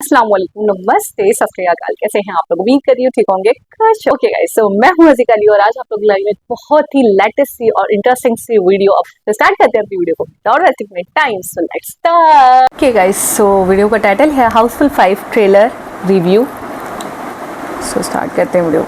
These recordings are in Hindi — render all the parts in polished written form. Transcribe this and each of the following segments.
अस्सलाम वालेकुम, नमस्ते, सत श्री अकाल। कैसे हैं आप लोग? उम्मीद कर रही हूँ ठीक होंगे। ओके गाइस, सो मैं हूँ अज़ीज़ा अली और आज आप लोग लाइव में बहुत ही लेटेस्ट सी और इंटरेस्टिंग सी वीडियो। अब स्टार्ट करते हैं अपनी वीडियो को without wasting my time. So let's start. Okay guys, so video का टाइटल है Housefull 5 trailer review. So start करते हैं वीडियो।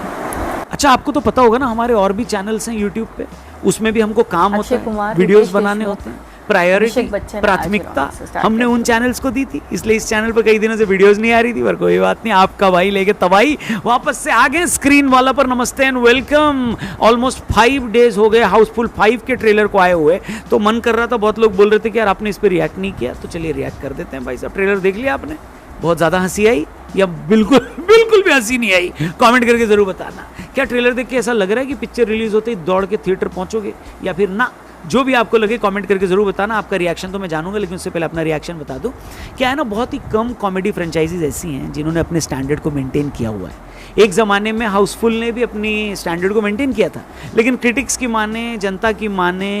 अच्छा, आपको तो पता होगा ना, हमारे और भी चैनल्स हैं यूट्यूब पे, उसमें भी हमको काम होता है, वीडियोस बनाने होते हैं। प्रायोरिटी, प्राथमिकता हमने उन चैनल्स को दी थी, इसलिए इस चैनल पर कई दिनों से वीडियोस नहीं आ रही थी। पर कोई बात नहीं, आपका भाई लेके तबाही वापस से आ गए स्क्रीन वाला पर। नमस्ते एंड वेलकम। ऑलमोस्ट 5 डेज हो गए हाउसफुल 5 के ट्रेलर को आए हुए, तो मन कर रहा था, बहुत लोग बोल रहे थे कि यार आपने इस पर रिएक्ट नहीं किया, तो चलिए रिएक्ट कर देते हैं। भाई साहब, ट्रेलर देख लिया आपने? बहुत ज़्यादा हंसी आई या बिल्कुल बिल्कुल भी हंसी नहीं आई? कमेंट करके ज़रूर बताना। क्या ट्रेलर देख के ऐसा लग रहा है कि पिक्चर रिलीज होते ही दौड़ के थिएटर पहुंचोगे, या फिर ना? जो भी आपको लगे कमेंट करके ज़रूर बताना। आपका रिएक्शन तो मैं जानूंगा, लेकिन उससे पहले अपना रिएक्शन बता दूं। क्या है ना, बहुत ही कम कॉमेडी फ्रेंचाइजीज ऐसी हैं जिन्होंने अपने स्टैंडर्ड को मेंटेन किया हुआ है। एक ज़माने में हाउसफुल ने भी अपनी स्टैंडर्ड को मेंटेन किया था, लेकिन क्रिटिक्स की माने, जनता की माने,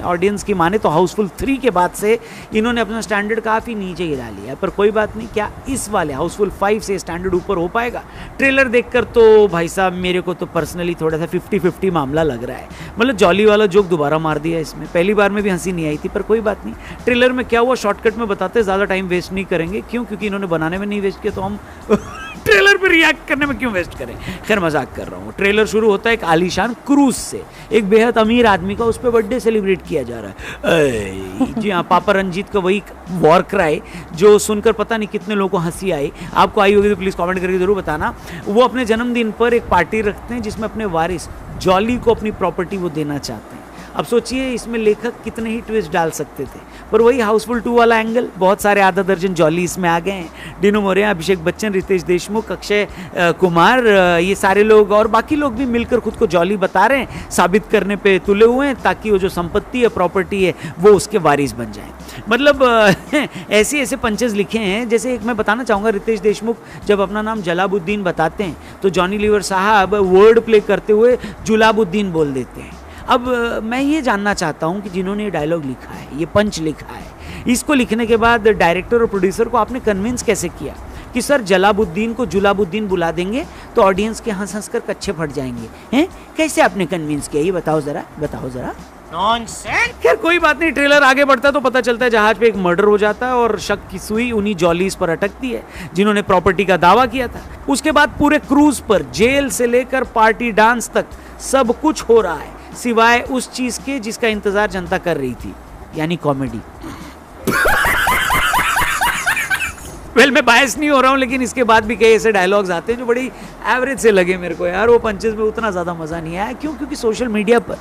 ऑडियंस की माने तो हाउसफुल 3 के बाद से इन्होंने अपना स्टैंडर्ड काफ़ी नीचे गिरा लिया है। पर कोई बात नहीं, क्या इस वाले हाउसफुल 5 से स्टैंडर्ड ऊपर हो पाएगा? ट्रेलर देखकर तो भाई साहब मेरे को तो पर्सनली थोड़ा सा 50-50 मामला लग रहा है। मतलब जॉली वाला जोक दोबारा मार दिया इसमें। पहली बार में भी हंसी नहीं आई थी, पर कोई बात नहीं। ट्रेलर में क्या हुआ शॉर्टकट में बताते, ज़्यादा टाइम वेस्ट नहीं करेंगे। क्यों? क्योंकि इन्होंने बनाने में नहीं वेस्ट किया, तो हम ट्रेलर पे रिएक्ट करने में क्यों वेस्ट करें। खैर, मजाक कर रहा हूँ। ट्रेलर शुरू होता है एक आलीशान क्रूज से। एक बेहद अमीर आदमी का उस पर बर्थडे सेलिब्रेट किया जा रहा है। जी हाँ, पापा रंजीत का वही वॉर क्राई जो सुनकर पता नहीं कितने लोगों को हंसी आई। आपको आई होगी तो प्लीज़ कमेंट करके जरूर बताना। वो अपने जन्मदिन पर एक पार्टी रखते हैं जिसमें अपने वारिस जॉली को अपनी प्रॉपर्टी वो देना चाहते हैं। अब सोचिए इसमें लेखक कितने ही ट्विस्ट डाल सकते थे, पर वही हाउसफुल 2 वाला एंगल। बहुत सारे आधा दर्जन जॉली इसमें आ गए हैं। डिनो मोरिया, अभिषेक बच्चन, रितेश देशमुख, अक्षय कुमार, ये सारे लोग और बाकी लोग भी मिलकर खुद को जॉली बता रहे हैं, साबित करने पे तुले हुए हैं ताकि वो जो संपत्ति है, प्रॉपर्टी है, वो उसके वारिस बन जाए। मतलब ऐसे ऐसे पंचेस लिखे हैं। जैसे एक मैं बताना चाहूँगा, रितेश देशमुख जब अपना नाम जलाबुद्दीन बताते हैं तो जॉनी लीवर साहब वर्ड प्ले करते हुए जुलाबुद्दीन बोल देते हैं। अब मैं ये जानना चाहता हूँ कि जिन्होंने ये डायलॉग लिखा है, ये पंच लिखा है, इसको लिखने के बाद डायरेक्टर और प्रोड्यूसर को आपने कन्विंस कैसे किया कि सर जलाबुद्दीन को जुलाबुद्दीन बुला देंगे तो ऑडियंस के हंस हंस कर कच्चे फट जाएंगे? हैं, कैसे आपने कन्विंस किया? ये बताओ ज़रा, बताओ ज़रा। नॉनसेंस। खैर कोई बात नहीं, ट्रेलर आगे बढ़ता है तो पता चलता है जहाज पे एक मर्डर हो जाता है और शक की सुई उन्हीं जॉलीज पर अटकती है जिन्होंने प्रॉपर्टी का दावा किया था। उसके बाद पूरे क्रूज पर जेल से लेकर पार्टी डांस तक सब कुछ हो रहा है, सिवाय उस चीज के जिसका इंतजार जनता कर रही थी, यानी कॉमेडी। वेल, मैं बायस नहीं हो रहा हूँ, लेकिन इसके बाद भी कई ऐसे डायलॉग्स आते हैं जो बड़ी एवरेज से लगे मेरे को यार। वो पंचेस में उतना ज़्यादा मज़ा नहीं आया। क्यों? क्योंकि सोशल मीडिया पर,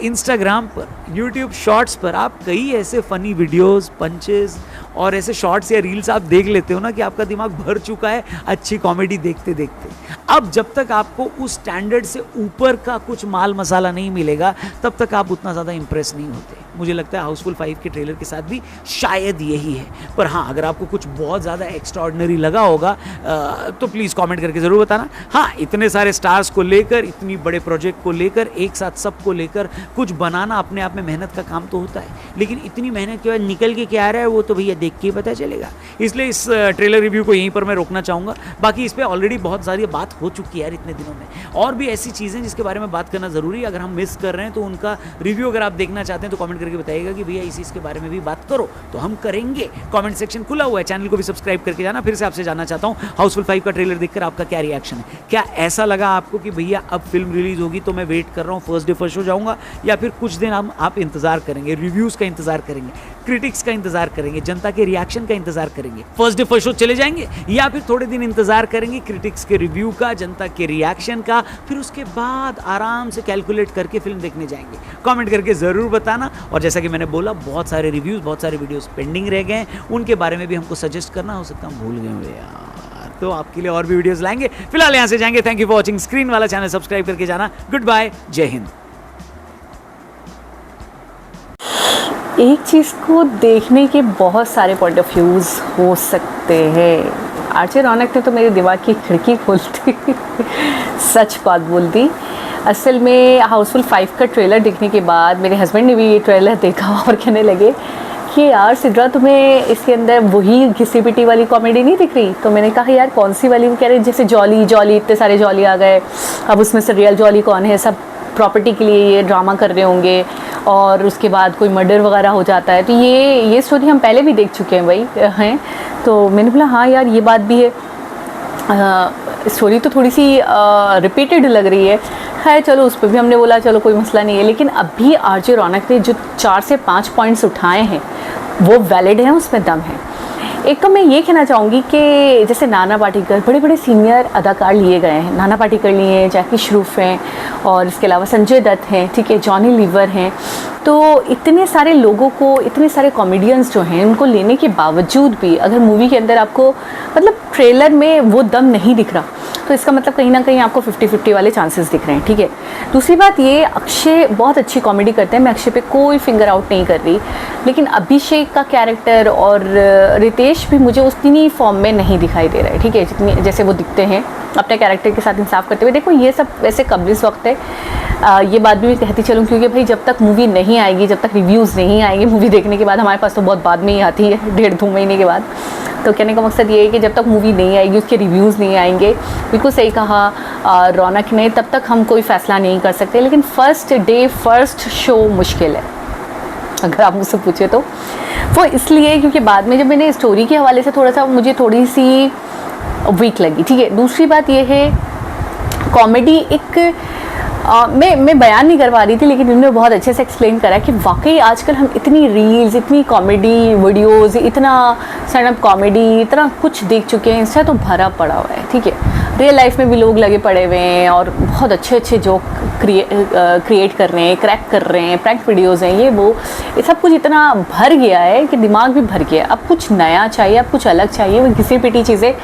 इंस्टाग्राम पर, यूट्यूब शॉर्ट्स पर आप कई ऐसे फ़नी वीडियोस, पंचेस और ऐसे शॉर्ट्स या रील्स आप देख लेते हो ना कि आपका दिमाग भर चुका है अच्छी कॉमेडी देखते देखते। अब जब तक आपको उस स्टैंडर्ड से ऊपर का कुछ माल मसाला नहीं मिलेगा, तब तक आप उतना ज़्यादा इंप्रेस नहीं होते। मुझे लगता है हाउसफुल 5 के ट्रेलर के साथ भी शायद यही है। पर हाँ, अगर आपको कुछ बहुत ज़्यादा एक्स्ट्राऑर्डिनरी लगा होगा तो प्लीज़ कमेंट करके ज़रूर बताना। हाँ, इतने सारे स्टार्स को लेकर, इतनी बड़े प्रोजेक्ट को लेकर, एक साथ सबको लेकर कुछ बनाना अपने आप में मेहनत का काम तो होता है, लेकिन इतनी मेहनत के बाद निकल के क्या आ रहा है वो तो भैया देख के पता चलेगा। इसलिए इस ट्रेलर रिव्यू को यहीं पर मैं रोकना चाहूँगा। बाकी इस पर ऑलरेडी बहुत सारी बात हो चुकी है यार इतने दिनों में। और भी ऐसी चीज़ें जिसके बारे में बात करना ज़रूरी है, अगर हम मिस कर रहे हैं तो उनका रिव्यू अगर आप देखना चाहते हैं तो कमेंट करके बताइएगा कि भैया इस के बारे में भी बात करो, तो हम करेंगे। कमेंट सेक्शन खुला हुआ है, चैनल को भी सब्सक्राइब करके जाना। फिर से आपसे जानना चाहता हूँ हाउसफुल 5 का ट्रेलर देखकर आपका क्या रिएक्शन है? क्या ऐसा लगा आपको कि भैया अब फिल्म रिलीज होगी तो मैं वेट कर रहा हूँ, फर्स्ट डे फर्स्ट शो जाऊँगा, या फिर कुछ दिन आप इंतजार करेंगे, रिव्यूज़ का इंतजार करेंगे, क्रिटिक्स का इंतजार करेंगे, जनता के रिएक्शन का इंतजार करेंगे, फर्स्ट डे फर्स्ट शो चले जाएंगे, या फिर थोड़े दिन इंतजार करेंगे क्रिटिक्स के रिव्यू का, जनता के रिएक्शन का, फिर उसके बाद आराम से कैलकुलेट करके फिल्म देखने जाएंगे? कमेंट करके ज़रूर बताना। और जैसा कि मैंने बोला, बहुत सारे रिव्यूज़, बहुत सारे वीडियोज़ पेंडिंग रह गए, उनके बारे में भी हमको सजेस्ट करना। हो सकता हम भूल गए हुए यार, तो आपके लिए और भी वीडियोज़ लाएंगे। फिलहाल यहाँ से जाएंगे। Thank you for watching. Screen वाला चैनल सब्सक्राइब करके जाना। गुड बाय, जय हिंद। एक चीज़ को देखने के बहुत सारे पॉइंट ऑफ व्यूज़ हो सकते हैं। आरजे रौनक ने तो मेरे दिमाग की खिड़की खोल दी। सच बात बोल दी। असल में हाउसफुल 5 का ट्रेलर देखने के बाद मेरे हस्बैंड ने भी ये ट्रेलर देखा और कहने लगे कि यार सिद्रा तुम्हें इसके अंदर वही घिसी पिटी वाली कॉमेडी नहीं दिख रही? तो मैंने कहा यार कौन सी वाली? वो कह रहे जैसे जॉली जॉली, इतने सारे जॉली आ गए, अब उसमें से रियल जॉली कौन है, सब प्रॉपर्टी के लिए ये ड्रामा कर रहे होंगे और उसके बाद कोई मर्डर वगैरह हो जाता है। तो ये स्टोरी हम पहले भी देख चुके हैं भाई हैं। तो मैंने बोला हाँ यार ये बात भी है, स्टोरी तो थोड़ी सी रिपीटेड लग रही है चलो उस पर भी हमने बोला चलो कोई मसला नहीं है। लेकिन अभी आरजे रौनक ने जो 4 से 5 पॉइंट्स उठाए हैं वो वैलिड हैं, उसमें दम है। एक तो मैं ये कहना चाहूँगी कि जैसे नाना पाटेकर, बड़े बड़े सीनियर अदाकार लिए गए हैं, नाना पाटेकर लिए हैं, जैकी श्रूफ हैं और इसके अलावा संजय दत्त हैं, ठीक है, जॉनी लीवर हैं। तो इतने सारे लोगों को, इतने सारे कॉमेडियंस जो हैं उनको लेने के बावजूद भी अगर मूवी के अंदर आपको मतलब ट्रेलर में वो दम नहीं दिख रहा तो इसका मतलब कहीं ना कहीं आपको 50-50 वाले चांसेस दिख रहे हैं, ठीक है। दूसरी बात ये, अक्षय बहुत अच्छी कॉमेडी करते हैं, मैं अक्षय पे कोई फिंगर आउट नहीं कर रही, लेकिन अभिषेक का कैरेक्टर और रितेश भी मुझे उतनी फॉर्म में नहीं दिखाई दे रहा है, ठीक है, जितनी जैसे वो दिखते हैं अपने कैरेक्टर के साथ इंसाफ करते हुए। देखो ये सब वैसे कब इस वक्त है, ये बात भी मैं कहती चलूँ क्योंकि भाई जब तक मूवी नहीं आएगी, जब तक रिव्यूज़ नहीं आएंगे मूवी देखने के बाद, हमारे पास तो बहुत बाद में ही आती है 1.5-2 महीने के बाद। तो कहने का मकसद ये है कि जब तक मूवी नहीं आएगी, उसके रिव्यूज़ नहीं आएंगे, बिल्कुल सही कहा रौनक ने, तब तक हम कोई फ़ैसला नहीं कर सकते। लेकिन फर्स्ट डे फर्स्ट शो मुश्किल है अगर आप मुझसे पूछे तो। वो इसलिए क्योंकि बाद में जब मैंने स्टोरी के हवाले से थोड़ा सा मुझे थोड़ी सी वीक लगी, ठीक है। दूसरी बात ये है कॉमेडी एक मैं बयान नहीं कर पा रही थी, लेकिन उन्होंने बहुत अच्छे से एक्सप्लेन करा कि वाकई आजकल हम इतनी रील्स, इतनी कॉमेडी वीडियोस, इतना स्टैंड अप कॉमेडी, इतना कुछ देख चुके हैं, इंस्टा तो भरा पड़ा हुआ है, ठीक है। रियल लाइफ में भी लोग लगे पड़े हुए हैं और बहुत अच्छे अच्छे जोक क्रिएट कर रहे हैं, क्रैक कर रहे हैं, प्रैंक वीडियोज़ हैं, ये सब कुछ इतना भर गया है कि दिमाग भी भर गया। अब कुछ नया चाहिए, अब कुछ अलग चाहिए, वो घिसी पिटी चीज़ें,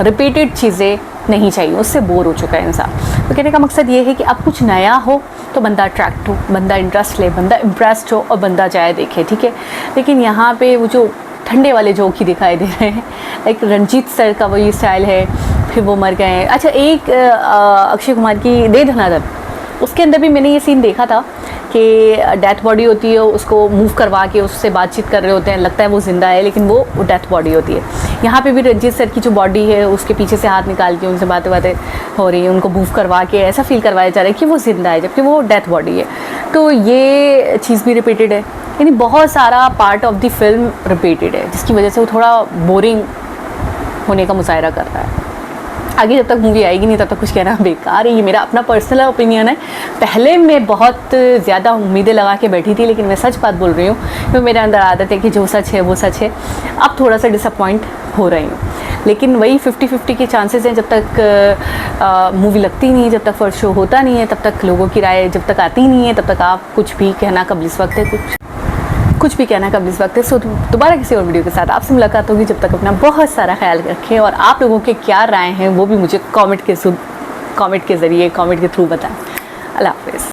रिपीटेड चीज़ें नहीं चाहिए, उससे बोर हो चुका है इंसान। तो कहने का मकसद ये है कि अब कुछ नया हो तो बंदा अट्रैक्ट हो, बंदा इंटरेस्ट ले, बंदा इम्प्रेस्ड हो और बंदा जाए देखे, ठीक है। लेकिन यहाँ पे वो जो ठंडे वाले जोक ही दिखाई दे रहे हैं, एक रंजीत सर का वही स्टाइल है, फिर वो मर गए। अच्छा, एक अक्षय कुमार की दे धनाधन, उसके अंदर भी मैंने ये सीन देखा था कि डेथ बॉडी होती है, उसको मूव करवा के उससे बातचीत कर रहे होते हैं, लगता है वो ज़िंदा है लेकिन वो डेथ बॉडी होती है। यहाँ पे भी रंजीत सर की जो बॉडी है उसके पीछे से हाथ निकाल के उनसे बातें हो रही हैं, उनको मूव करवा के ऐसा फील करवाया जा रहा है कि वो ज़िंदा है जबकि वो डेथ बॉडी है। तो ये चीज़ भी रिपीटेड है, यानी बहुत सारा part of the film repeated है, जिसकी वजह से वो थोड़ा बोरिंग होने का मुजाहरा कर रहा है। आगे जब तक मूवी आएगी नहीं तब तक कुछ कहना बेकार है, ये मेरा अपना पर्सनल ओपिनियन है। पहले मैं बहुत ज़्यादा उम्मीदें लगा के बैठी थी, लेकिन मैं सच बात बोल रही हूँ क्योंकि मेरे अंदर आदत है कि जो सच है वो सच है। अब थोड़ा सा डिसअपॉइंट हो रही हूँ, लेकिन वही 50-50 के चांसेस हैं। जब तक मूवी लगती नहीं है, जब तक फर्स्ट शो होता नहीं है, तब तक लोगों की राय जब तक आती नहीं है, तब तक आप कुछ भी कहना कब इस वक्त है, कुछ भी कहना कब इस वक्त है। सो दोबारा किसी और वीडियो के साथ आपसे मुलाकात होगी। जब तक अपना बहुत सारा ख्याल रखें और आप लोगों के क्या राय हैं वो भी मुझे कमेंट के ज़रिए, कमेंट के थ्रू बताएं। अल्लाह हाफ़िज़।